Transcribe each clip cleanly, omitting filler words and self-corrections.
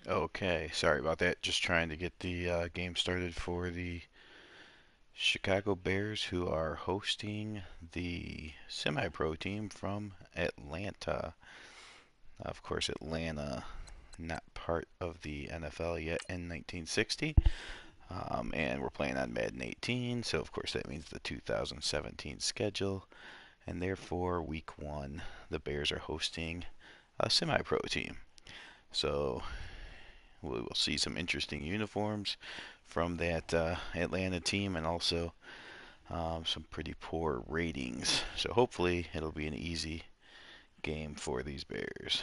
Okay, sorry about that. Just trying to get the game started for the Chicago Bears, who are hosting the semi-pro team from Atlanta. Of course, Atlanta, not part of the NFL yet in 1960. And we're playing on Madden 18, so of course that means the 2017 schedule. And therefore, week one, the Bears are hosting a semi-pro team. So we will see some interesting uniforms from that Atlanta team, and also some pretty poor ratings. So hopefully it'll be an easy game for these Bears.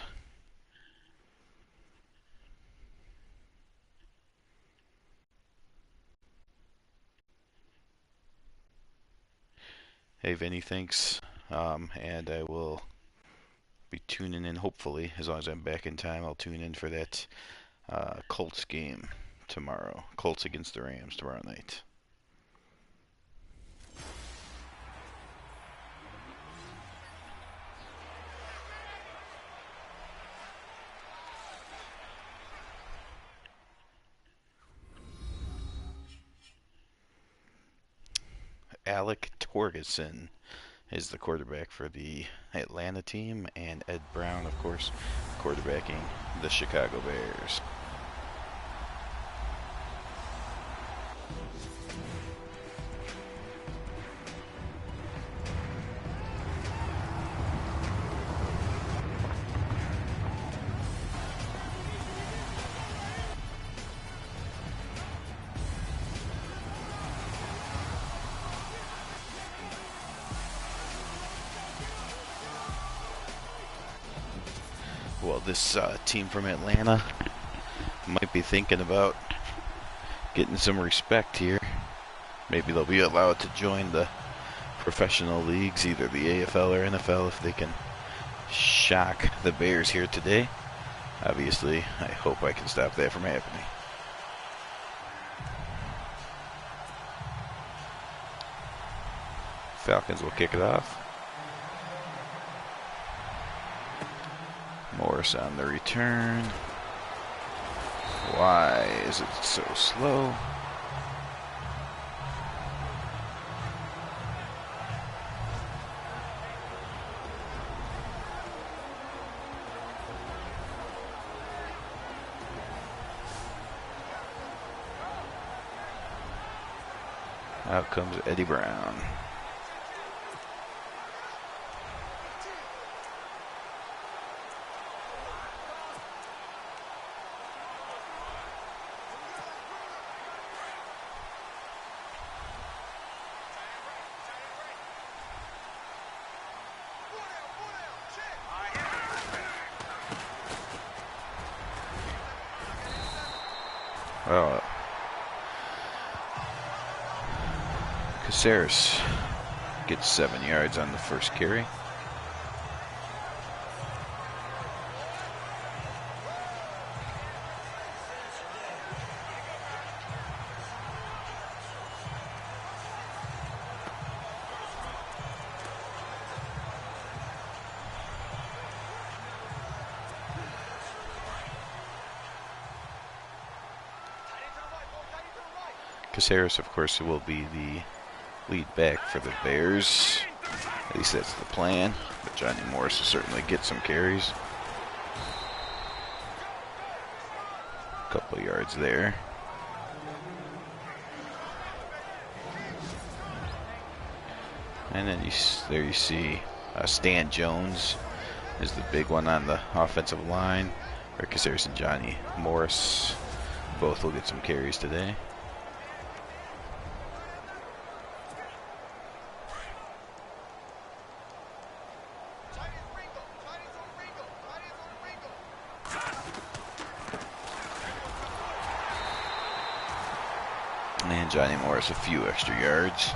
Hey Vinny, thanks. And I will be tuning in, hopefully, as long as I'm back in time. I'll tune in for that Colts game tomorrow. Colts against the Rams tomorrow night. Alec Torgerson is the quarterback for the Atlanta team, and Ed Brown, of course, quarterbacking the Chicago Bears. Well, this team from Atlanta might be thinking about getting some respect here. Maybe they'll be allowed to join the professional leagues, either the AFL or NFL, if they can shock the Bears here today. Obviously, I hope I can stop that from happening. Falcons will kick it off. Morris on the return. Why is it so slow? Out comes Eddie Brown. Well, Caceres gets 7 yards on the first carry. Caceres, of course, will be the lead back for the Bears. At least that's the plan. But Johnny Morris will certainly get some carries. A couple yards there. And then there you see Stan Jones is the big one on the offensive line. Rick Caceres and Johnny Morris both will get some carries today. And Johnny Morris a few extra yards.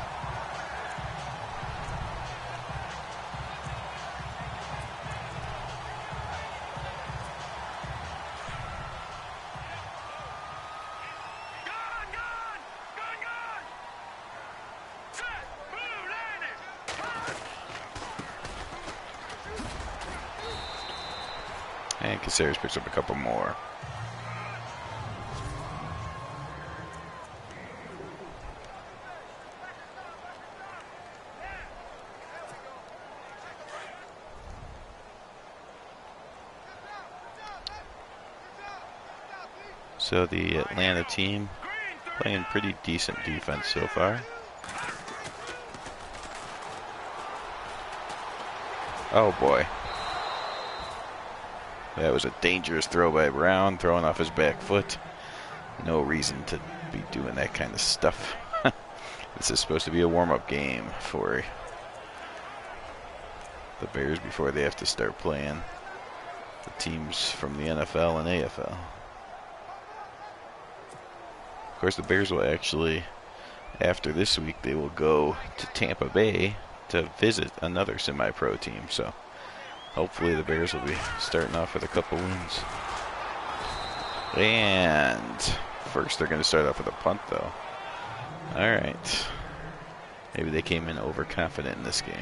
And Caceres picks up a couple more. So the Atlanta team playing pretty decent defense so far. Oh boy. That was a dangerous throw by Brown, throwing off his back foot. No reason to be doing that kind of stuff. This is supposed to be a warm-up game for the Bears before they have to start playing the teams from the NFL and AFL. Of course, the Bears will actually, after this week, they will go to Tampa Bay to visit another semi-pro team. So hopefully the Bears will be starting off with a couple wins. And first they're going to start off with a punt, though. All right. Maybe they came in overconfident in this game.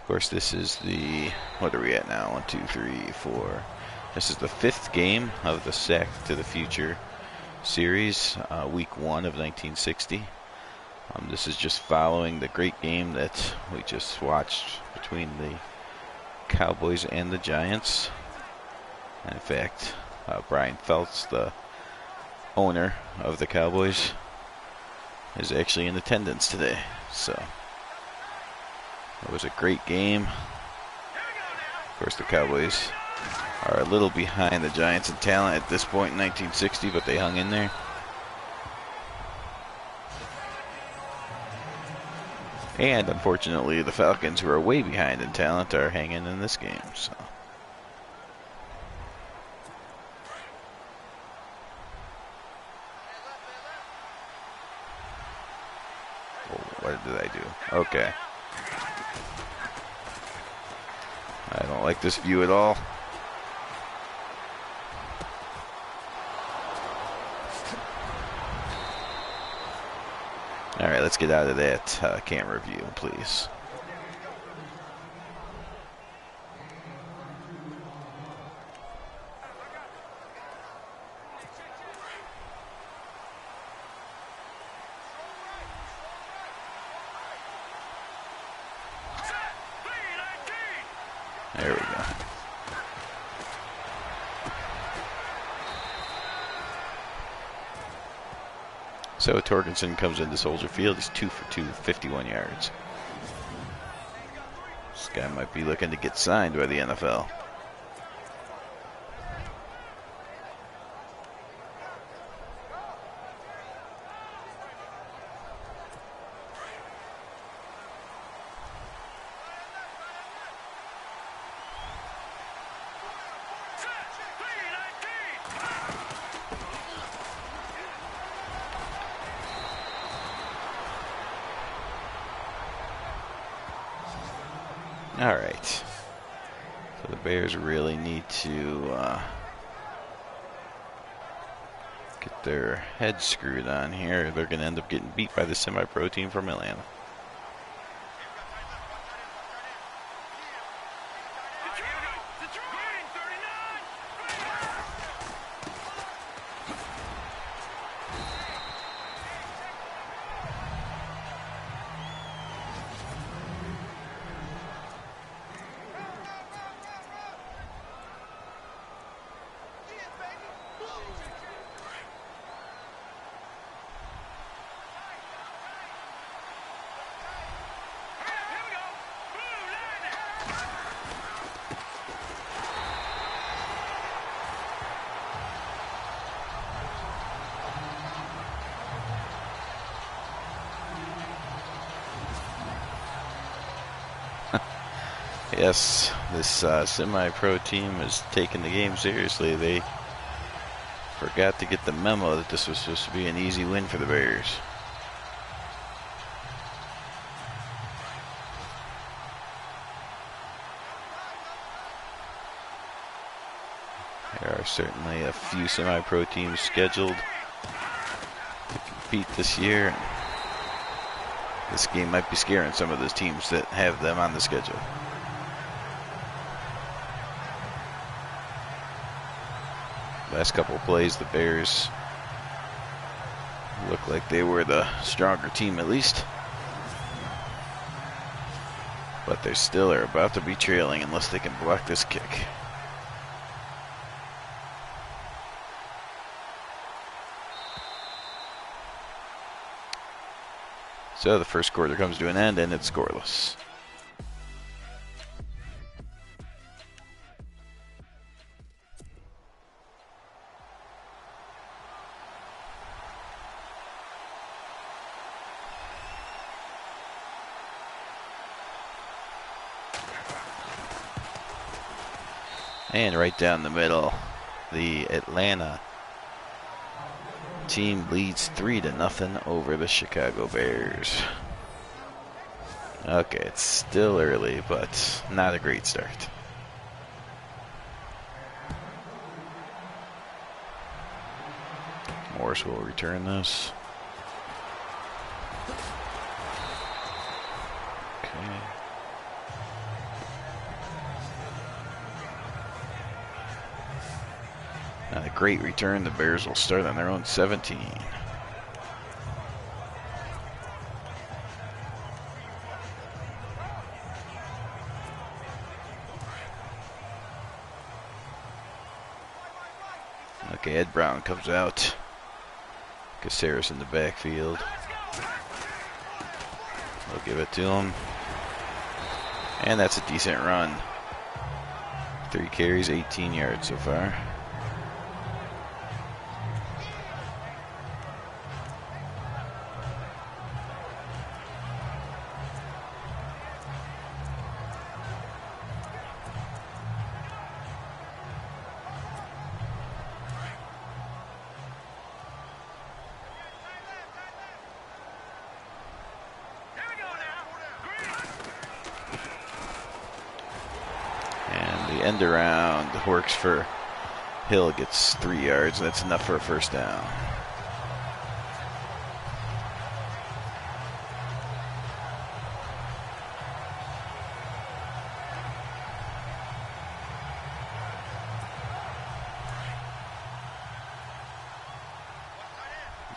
Of course, this is the, what are we at now? 1, 2, 3, 4. This is the 5th game of the Sack to the Future series, week 1 of 1960. This is just following the great game that we just watched between the Cowboys and the Giants. And in fact, Brian Feltz, the owner of the Cowboys, is actually in attendance today. So it was a great game. Of course, the Cowboys are a little behind the Giants in talent at this point in 1960, but they hung in there. And unfortunately, the Falcons, who are way behind in talent, are hanging in this game. So oh, what did I do? Okay. I don't like this view at all. All right, let's get out of that camera view, please. There we go. So Torkinson comes into Soldier Field. He's 2 for 2, 51 yards. This guy might be looking to get signed by the NFL. All right. So the Bears really need to get their heads screwed on here. They're going to end up getting beat by the semi-pro team from Atlanta. Yes, this semi-pro team is taking the game seriously. They forgot to get the memo that this was supposed to be an easy win for the Bears. There are certainly a few semi-pro teams scheduled to compete this year. This game might be scaring some of those teams that have them on the schedule. Last couple of plays, the Bears Looked like they were the stronger team at least. But they still are about to be trailing unless they can block this kick. So the first quarter comes to an end and it's scoreless. And right down the middle, the Atlanta team leads 3-0 over the Chicago Bears. Okay, it's still early, but not a great start. Morris will return this. Okay. Not a great return. The Bears will start on their own 17. Okay, Ed Brown comes out. Caceres in the backfield. They'll give it to him. And that's a decent run. 3 carries, 18 yards so far. End around works for Hill, gets 3 yards, and that's enough for a first down.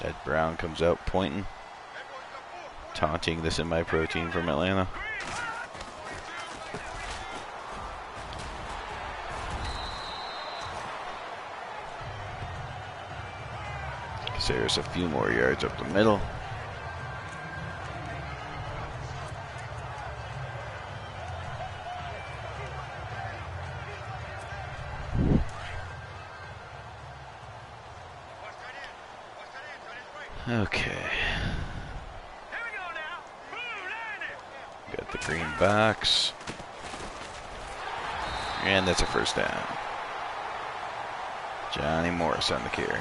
Ed Brown comes out pointing, taunting the semi-pro team from Atlanta. There's a few more yards up the middle. Okay. Got the green box. And that's a first down. Johnny Morris on the carry.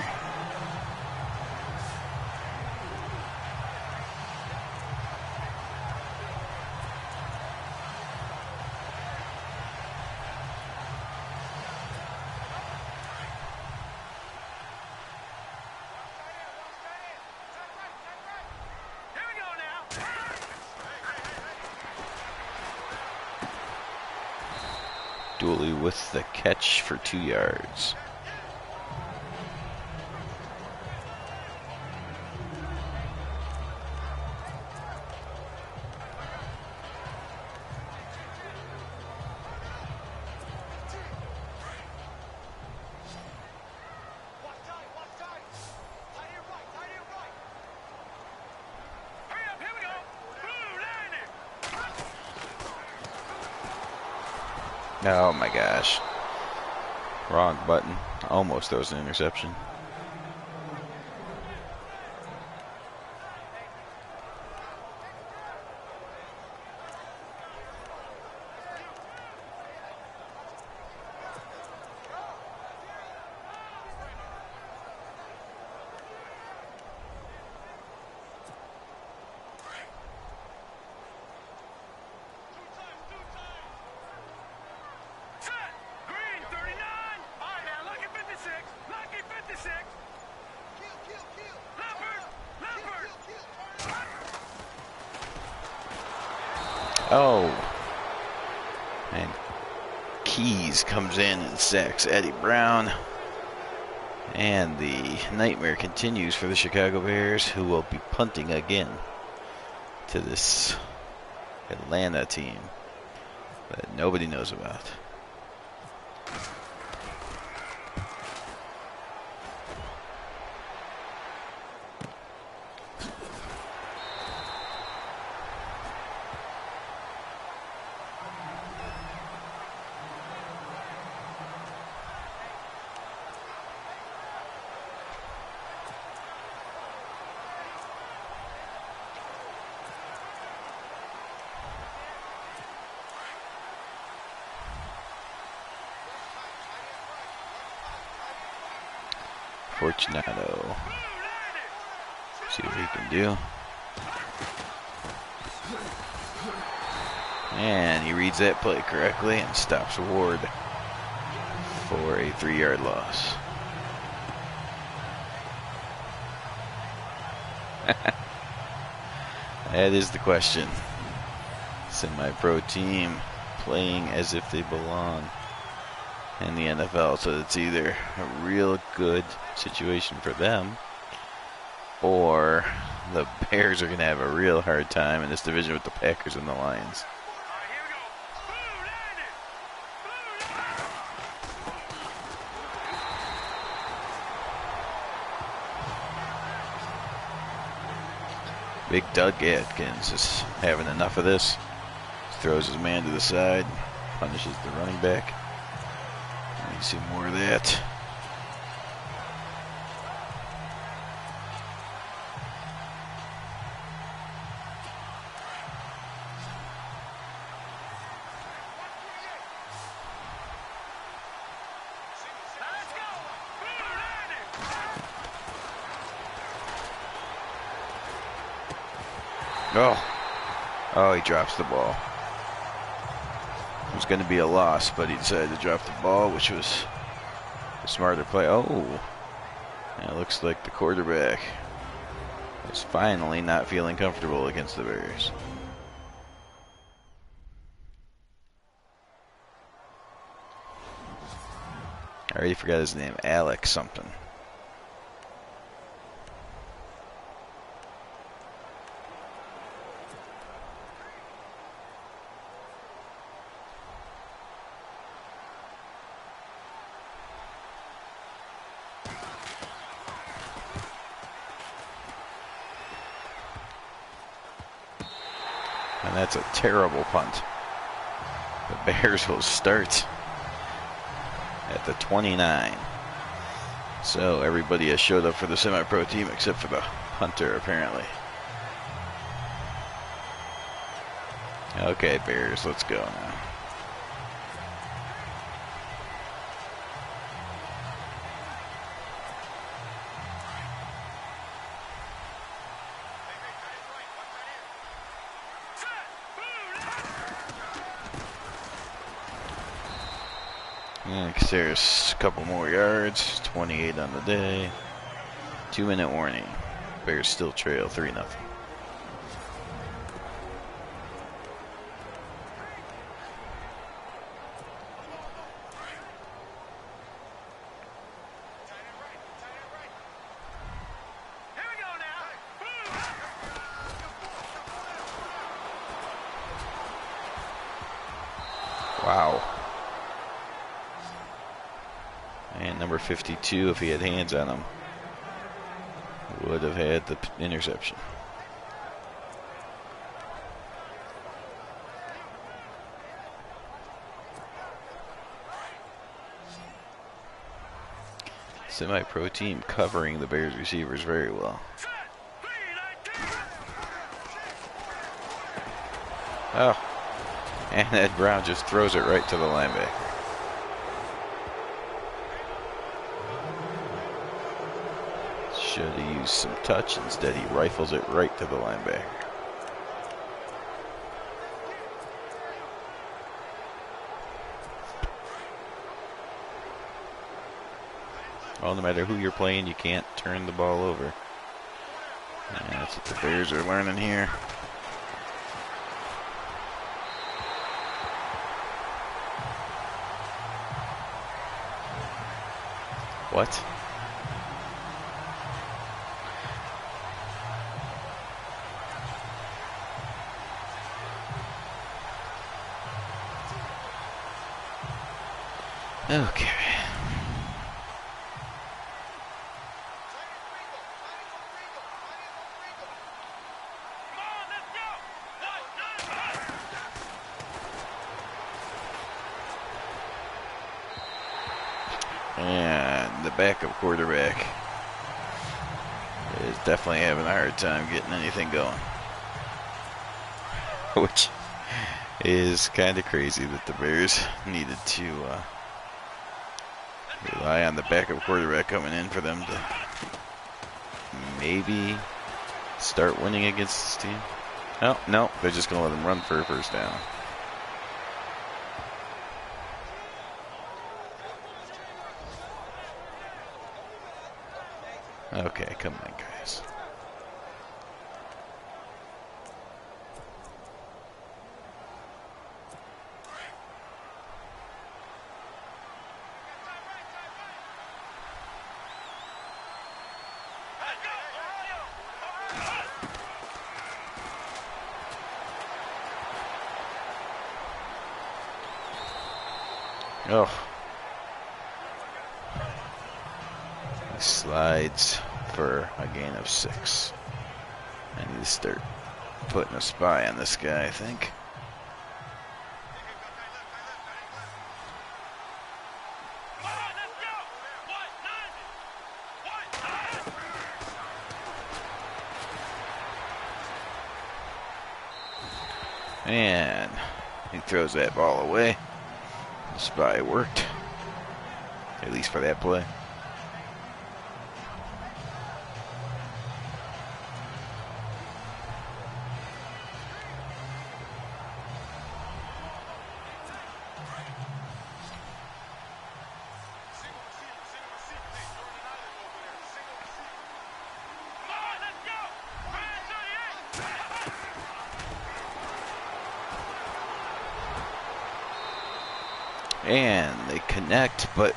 Dooley with the catch for 2 yards. Oh my gosh. Wrong button. Almost throws an interception. Oh, and Keys comes in and sacks Eddie Brown. And the nightmare continues for the Chicago Bears, who will be punting again to this Atlanta team that nobody knows about. Fortunato. See what he can do. And he reads that play correctly and stops Ward for a 3-yard loss. That is the question. Semi-pro team playing as if they belong in the NFL, so it's either a real good situation for them or the Bears are going to have a real hard time in this division with the Packers and the Lions. Big Doug Atkins is having enough of this. Throws his man to the side, punishes the running back. You see more of that. Oh, he drops the ball. It was going to be a loss, but he decided to drop the ball, which was a smarter play. Oh, and it looks like the quarterback is finally not feeling comfortable against the Bears. I already forgot his name, Alex something. And that's a terrible punt. The Bears will start at the 29. So everybody has showed up for the semi-pro team except for the punter, apparently. Okay, Bears, let's go now. Next, there's a couple more yards. 28 on the day. 2-minute warning. Bears still trail 3-0. Wow. And number 52, if he had hands on him, would have had the interception. Semi-pro team covering the Bears receivers very well. Oh, and Ed Brown just throws it right to the linebacker. Should have used some touch. Instead, he rifles it right to the linebacker. Well, no matter who you're playing, you can't turn the ball over. And that's what the Bears are learning here. What? Okay. And the backup quarterback is definitely having a hard time getting anything going. Which is kind of crazy that the Bears needed to rely on the backup quarterback coming in for them to maybe start winning against this team. Oh, no, they're just going to let them run for a first down. Okay, come on, guys. Oh. He slides for a gain of 6. I need to start putting a spy on this guy, I think. And he throws that ball away. The spy worked, at least for that play. And they connect, but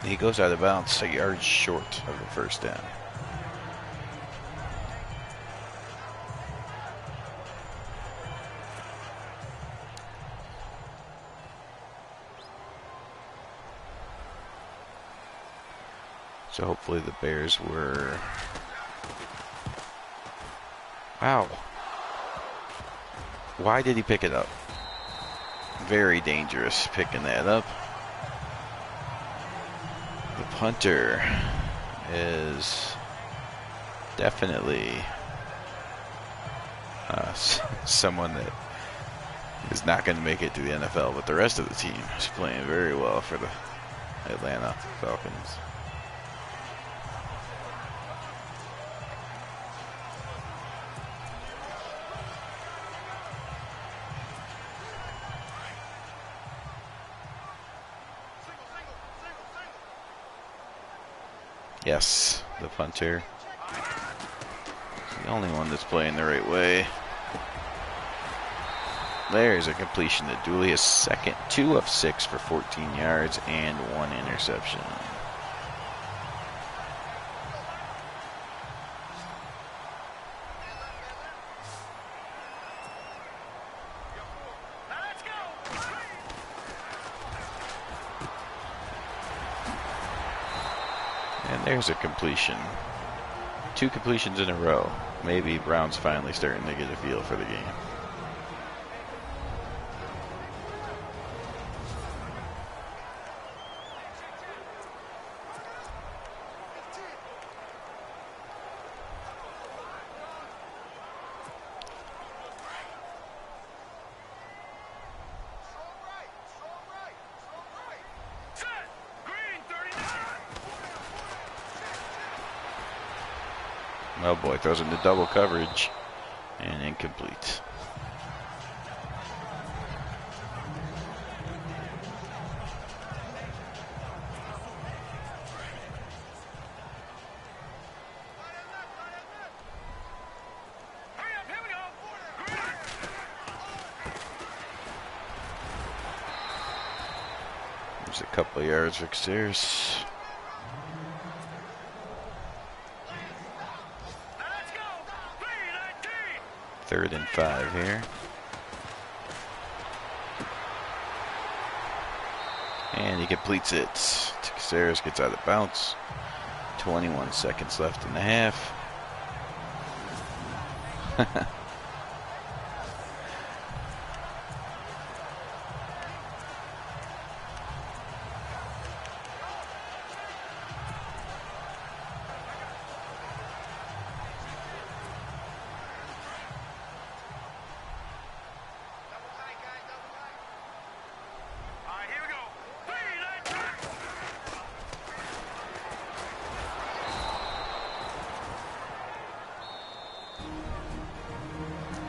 he goes out of bounds a yard short of the first down. So hopefully the Bears were... Wow. Why did he pick it up? Very dangerous picking that up. The punter is definitely someone that is not going to make it to the NFL, but the rest of the team is playing very well for the Atlanta Falcons. Yes, the punter. It's the only one that's playing the right way. There's a completion to Dooley, his second, 2 of 6 for 14 yards and 1 interception. And there's a completion. 2 completions in a row. Maybe Brown's finally starting to get a feel for the game. Oh boy, throws into double coverage and incomplete. There's a couple of yards upstairs. Third and 5 here. And he completes it. Caceres gets out of bounds. 21 seconds left in the half.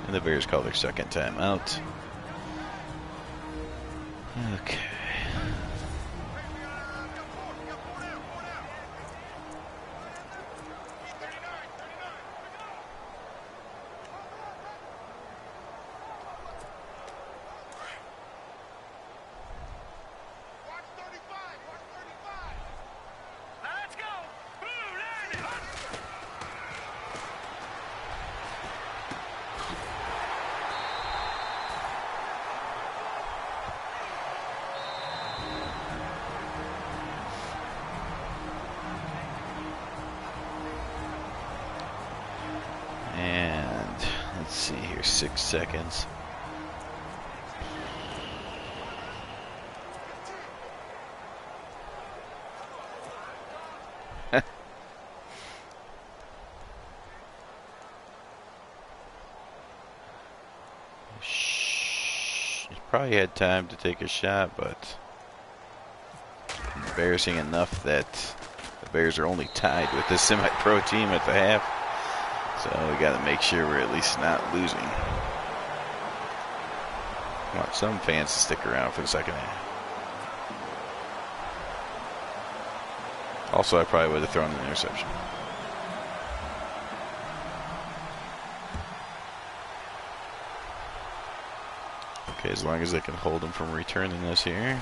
And the Bears call their second timeout. Okay. And let's see here, 6 seconds. Probably had time to take a shot, but embarrassing enough that the Bears are only tied with this semi-pro team at the half. So we got to make sure we're at least not losing. I want some fans to stick around for the second half. Also, I probably would have thrown an interception. Okay, as long as they can hold them from returning this here.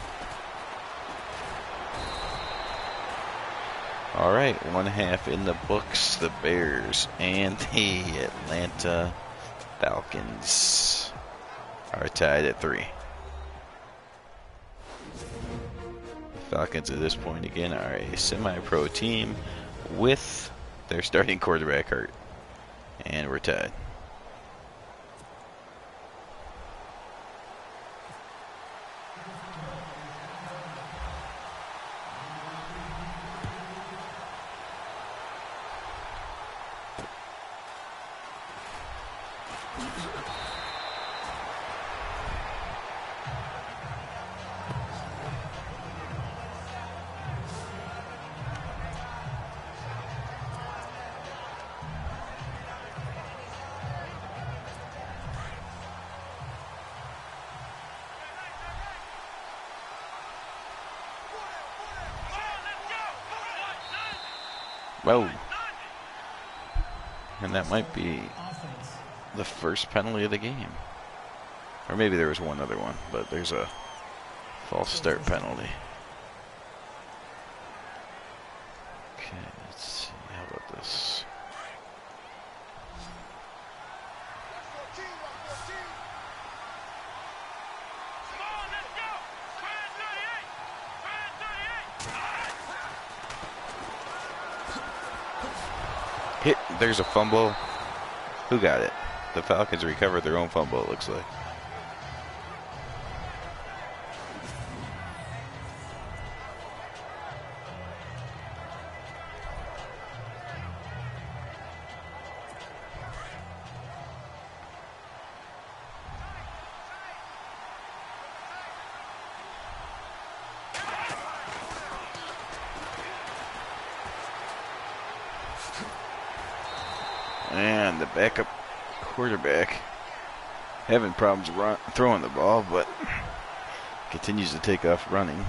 All right, 1 half in the books. The Bears and the Atlanta Falcons are tied at 3. The Falcons at this point again are a semi-pro team with their starting quarterback hurt, and we're tied. Whoa. And that might be the first penalty of the game. Or maybe there was one other one, but there's a false start penalty. Okay, let's see. How about this? Hit. There's a fumble. Who got it? The Falcons recovered their own fumble, it looks like. And the backup quarterback having problems throwing the ball, but continues to take off running.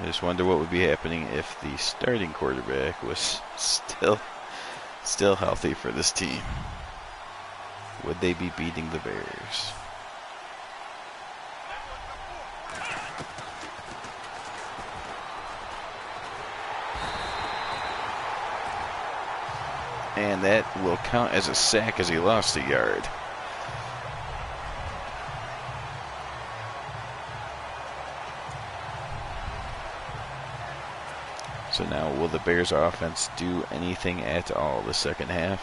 I just wonder what would be happening if the starting quarterback was still healthy for this team. Would they be beating the Bears? And that will count as a sack as he lost a yard. So now, will the Bears offense do anything at all the second half?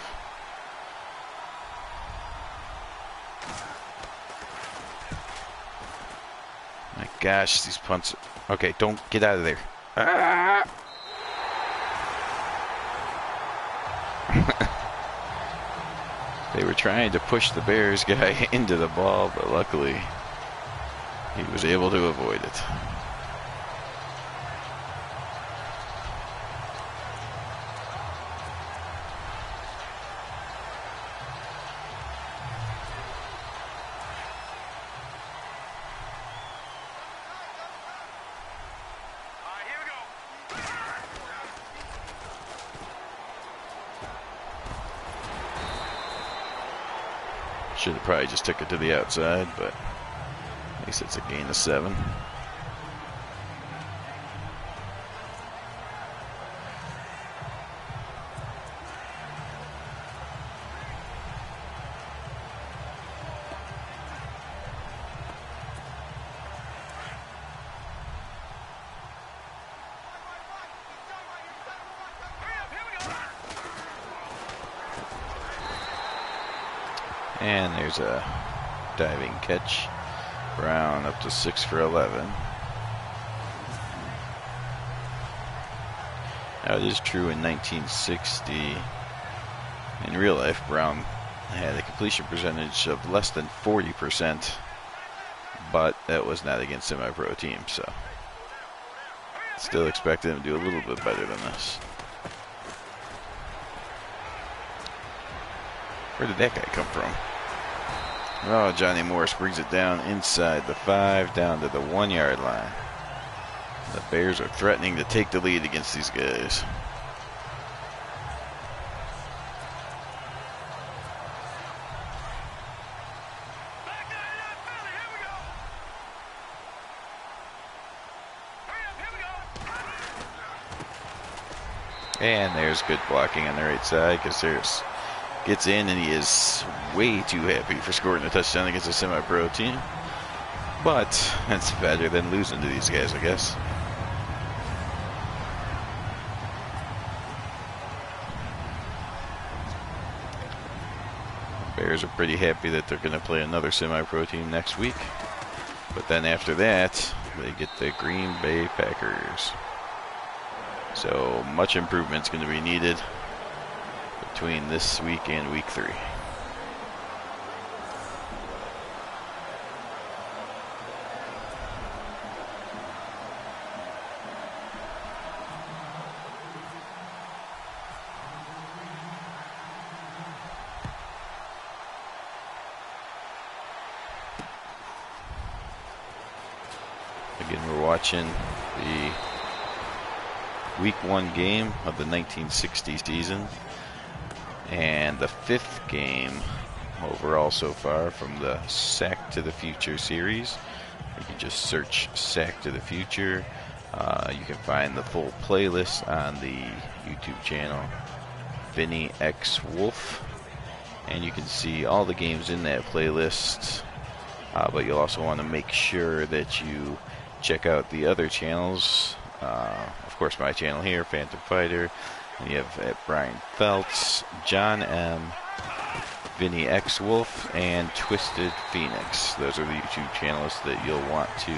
My gosh, these punts. Okay, don't get out of there. Ah! They were trying to push the Bears guy into the ball, but luckily he was able to avoid it. Should have probably just took it to the outside, but at least it's a gain of 7. And there's a diving catch. Brown up to 6 for 11. Now, it is true in 1960, in real life, Brown had a completion percentage of less than 40%, but that was not against semi-pro teams, so still expected him to do a little bit better than this. Where did that guy come from? Oh, Johnny Morris brings it down inside the 5, down to the 1-yard line. The Bears are threatening to take the lead against these guys. And there's good blocking on the right side because there's gets in, and he is way too happy for scoring a touchdown against a semi-pro team. But that's better than losing to these guys, I guess. Bears are pretty happy that they're going to play another semi-pro team next week. But then after that, they get the Green Bay Packers. So much improvement is going to be needed between this week and week 3. Again, we're watching the week 1 game of the 1960 season. And the 5th game overall so far from the Sack to the Future series. You can just search Sack to the Future. You can find the full playlist on the YouTube channel Vinny X Wolf. And you can see all the games in that playlist. But you'll also want to make sure that you check out the other channels. Of course, my channel here, Phantom Fighter. And you have Brian Feltz, John M., Vinny X Wolf, and Twisted Phoenix. Those are the YouTube channels that you'll want to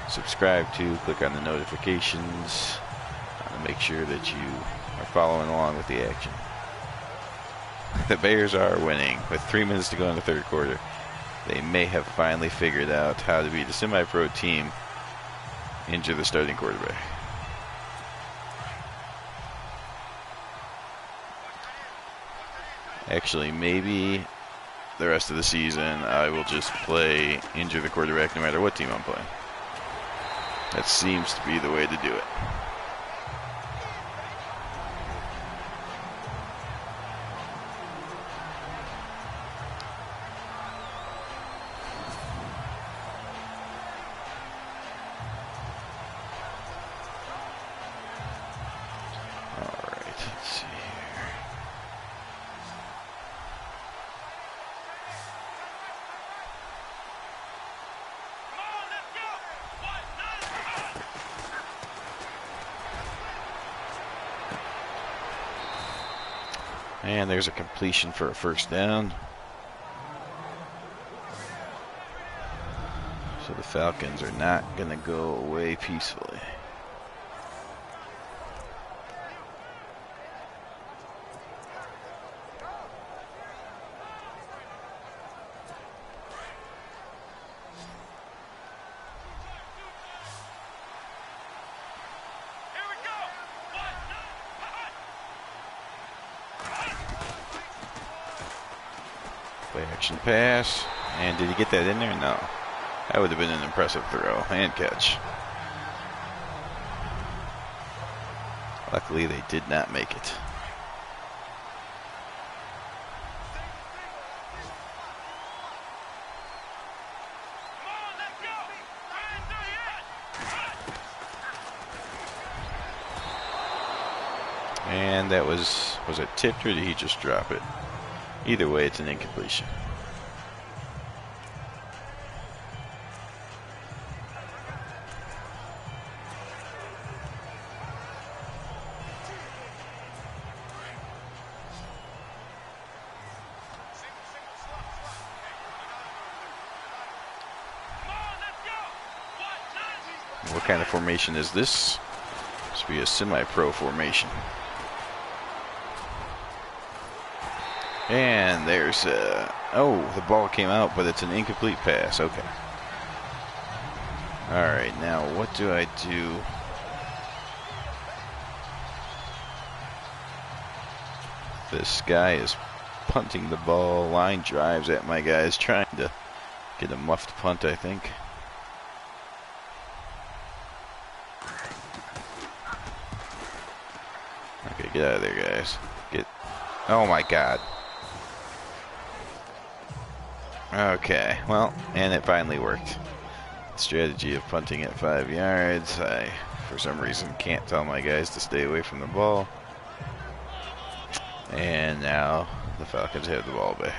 subscribe to. Click on the notifications. Make sure that you are following along with the action. The Bears are winning with 3 minutes to go in the 3rd quarter. They may have finally figured out how to beat a semi-pro team, injure the starting quarterback. Actually, maybe the rest of the season I will just play injure the quarterback no matter what team I'm playing. That seems to be the way to do it. And there's a completion for a first down. So the Falcons are not going to go away peacefully. Play action pass. And did he get that in there? No. That would have been an impressive throw and catch. Luckily, they did not make it. And that was it tipped or did he just drop it? Either way, it's an incompletion. What kind of formation is this? This would be a semi-pro formation. And there's oh, the ball came out, but it's an incomplete pass. Okay. All right, now what do I do? This guy is punting the ball. Line drives at my guys, trying to get a muffed punt, I think. Okay, get out of there, guys. Oh my God. Okay, well, and it finally worked. The strategy of punting at 5 yards. I, for some reason, can't tell my guys to stay away from the ball. And now the Falcons have the ball back.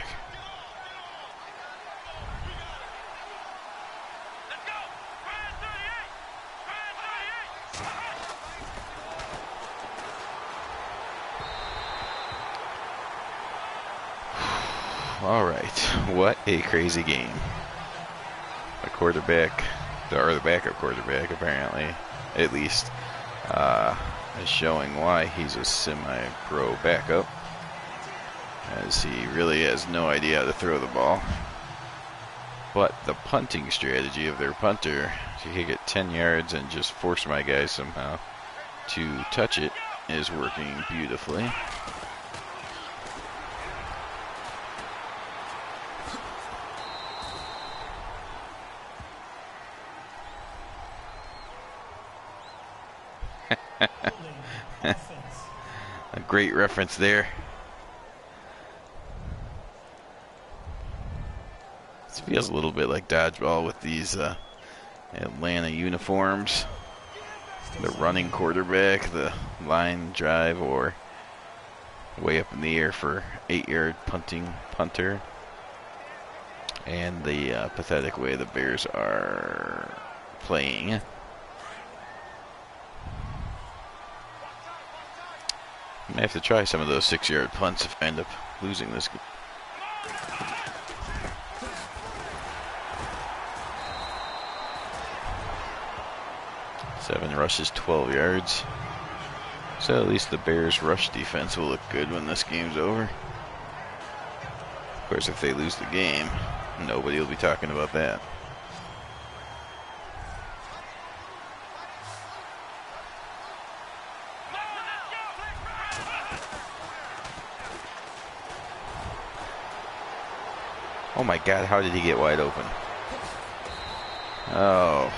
All right, what a crazy game. The quarterback, or the backup quarterback, apparently, at least, is showing why he's a semi-pro backup, as he really has no idea how to throw the ball. But the punting strategy of their punter, to kick it 10 yards and just force my guys somehow to touch it, is working beautifully. A great reference there. This feels a little bit like dodgeball with these Atlanta uniforms. The running quarterback, the line drive, or way up in the air for 8-yard punter. And the pathetic way the Bears are playing. I may have to try some of those 6-yard punts if I end up losing this game. Seven rushes, 12 yards. So at least the Bears' rush defense will look good when this game's over. Of course, if they lose the game, nobody will be talking about that. Oh my God, how did he get wide open? Oh.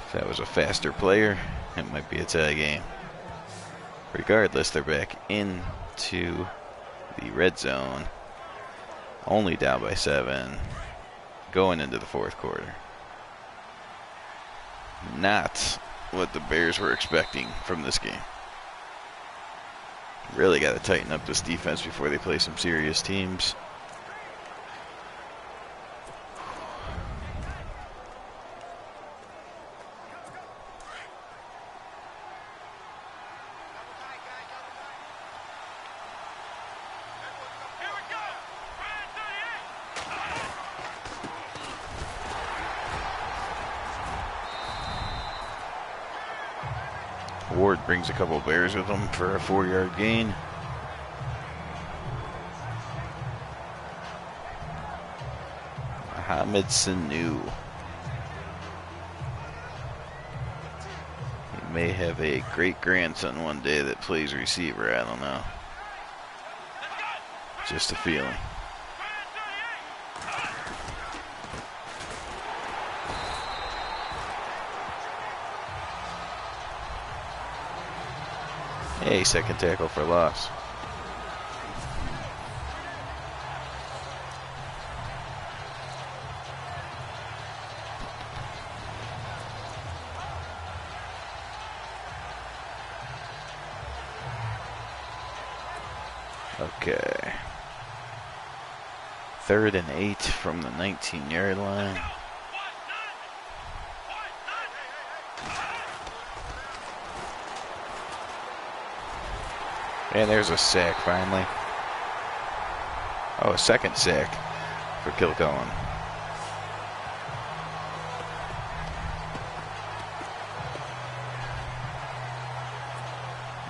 If that was a faster player, it might be a tie game. Regardless, they're back into the red zone. Only down by 7. Going into the fourth quarter. Not what the Bears were expecting from this game. Really got to tighten up this defense before they play some serious teams. Ward brings a couple Bears with him for a 4-yard gain. Mohamed Sanu. He may have a great-grandson one day that plays receiver. I don't know. Just a feeling. Hey, second tackle for loss. Okay. 3rd and 8 from the 19-yard line. And there's a sack finally. Oh, a second sack for Kilcullen.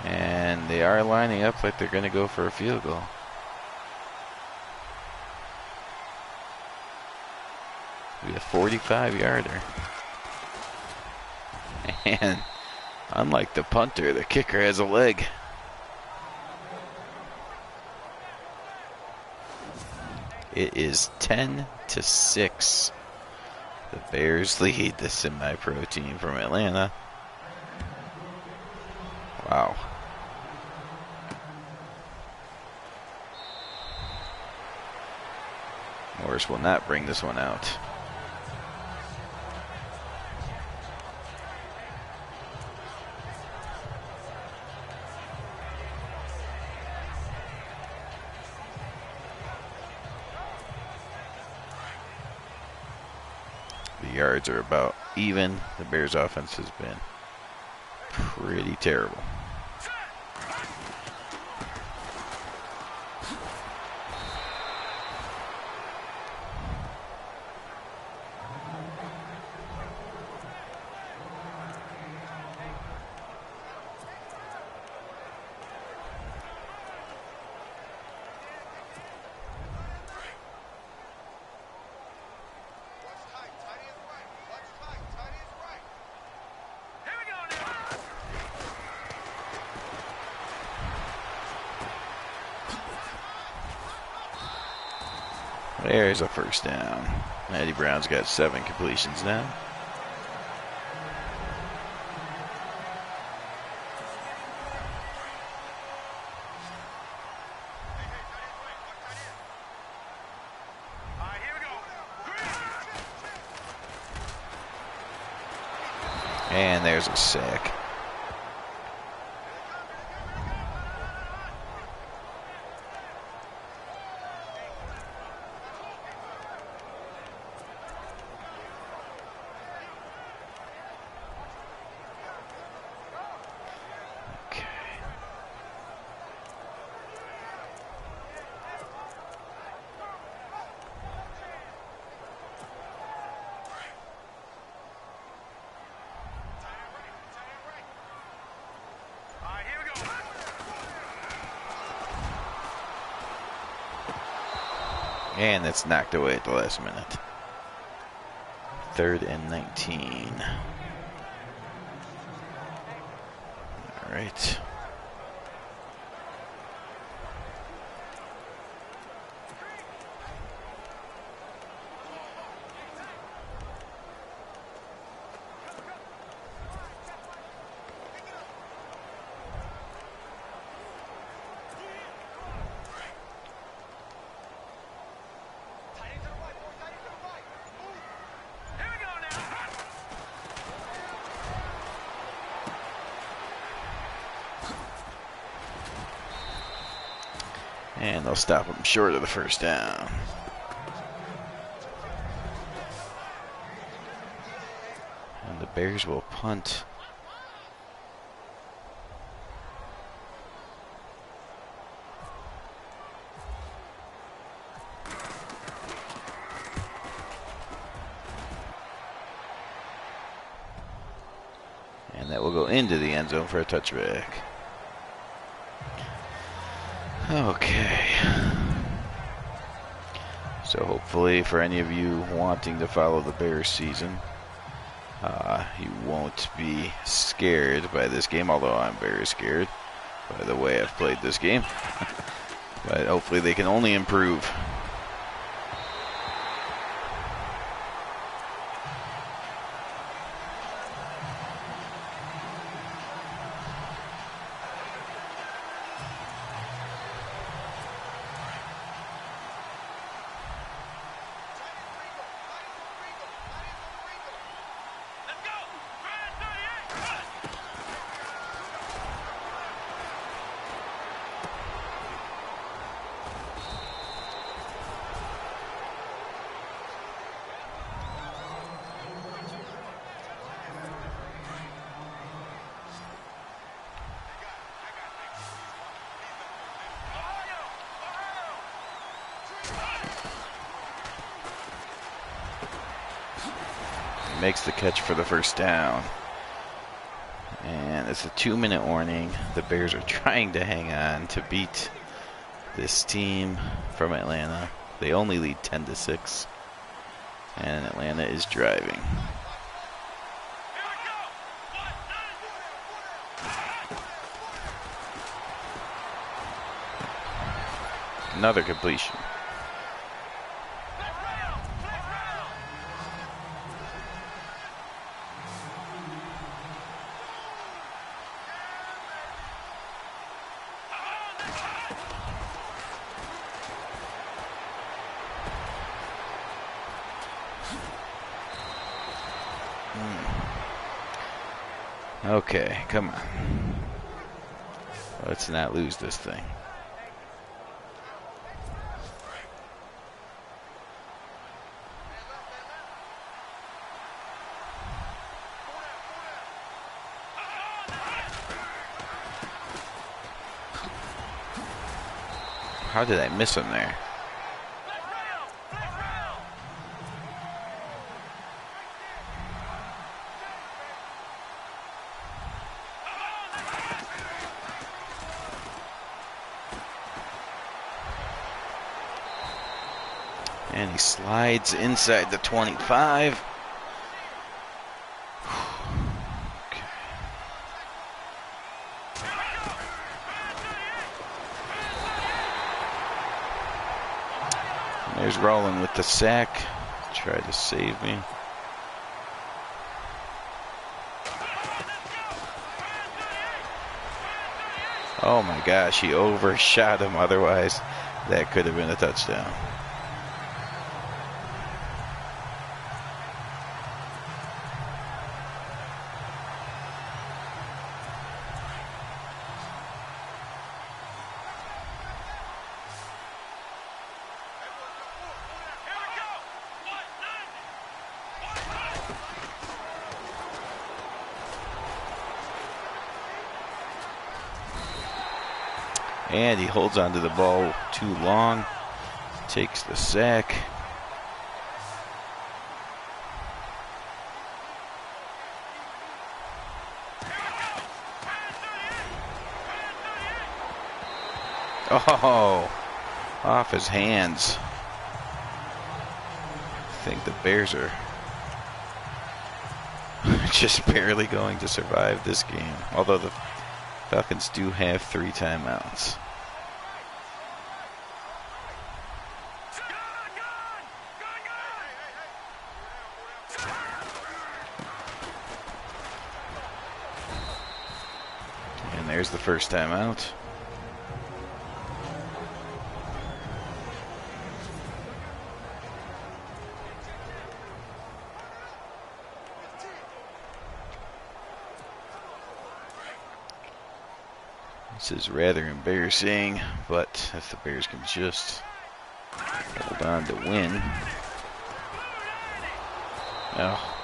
And they are lining up like they're going to go for a field goal. It'll be a 45-yarder. And unlike the punter, the kicker has a leg. It is 10-6. The Bears lead the semi-pro team from Atlanta. Wow. Morris will not bring this one out. The yards are about even. The Bears' offense has been pretty terrible. There's a first down. Eddie Brown's got 7 completions now. And there's a sack. And that's knocked away at the last minute. 3rd and 19. All right. And they'll stop him short of the first down. And the Bears will punt. And that will go into the end zone for a touchback. Okay. So hopefully for any of you wanting to follow the Bears season, you won't be scared by this game, although I'm very scared by the way I've played this game. But hopefully they can only improve. Makes the catch for the first down. And it's a 2-minute warning. The Bears are trying to hang on to beat this team from Atlanta. They only lead 10-6. And Atlanta is driving. Another completion. Okay, come on. Let's not lose this thing. How did I miss him there? And he slides inside the 25. Okay. There's Roland with the sack. Tried to save me. Oh my gosh, he overshot him. Otherwise, that could have been a touchdown. And he holds onto the ball too long, takes the sack. Oh, off his hands. I think the Bears are just barely going to survive this game, although the Falcons do have 3 timeouts. And there's the first timeout. This is rather embarrassing, but if the Bears can just hold on to win. Oh,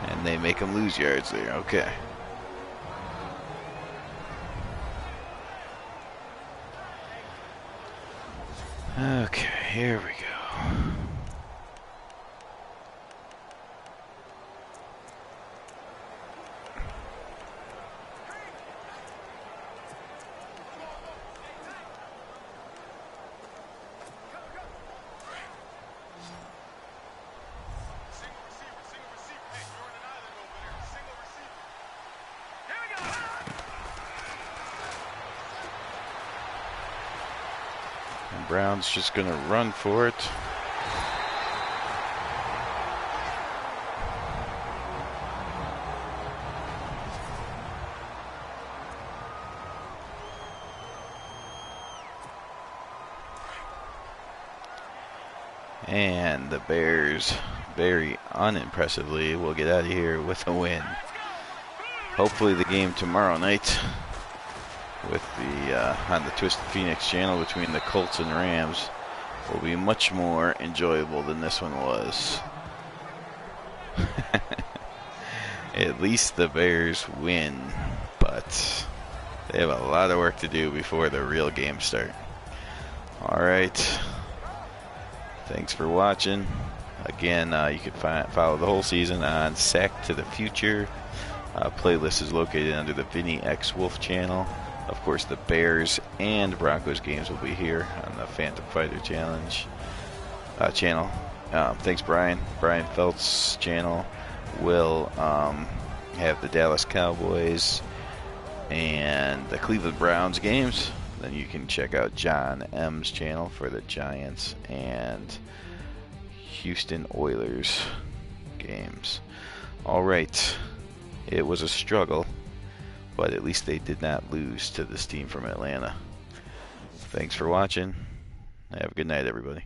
and they make them lose yards there. Okay. Okay, here we go. And Brown's just going to run for it. And the Bears, very unimpressively, will get out of here with a win. Hopefully the game tomorrow night with the on the Twisted Phoenix channel between the Colts and Rams will be much more enjoyable than this one was. At least the Bears win, but they have a lot of work to do before the real games start. Alright, thanks for watching. Again, you can follow the whole season on Sack to the Future. Playlist is located under the Vinny X Wolf channel. Of course, the Bears and Broncos games will be here on the Phantom Fighter Challenge channel. Thanks, Brian. Brian Felt's channel will have the Dallas Cowboys and the Cleveland Browns games. Then you can check out John M's channel for the Giants and Houston Oilers games. Alright, it was a struggle, but at least they did not lose to this team from Atlanta. Thanks for watching. Have a good night, everybody.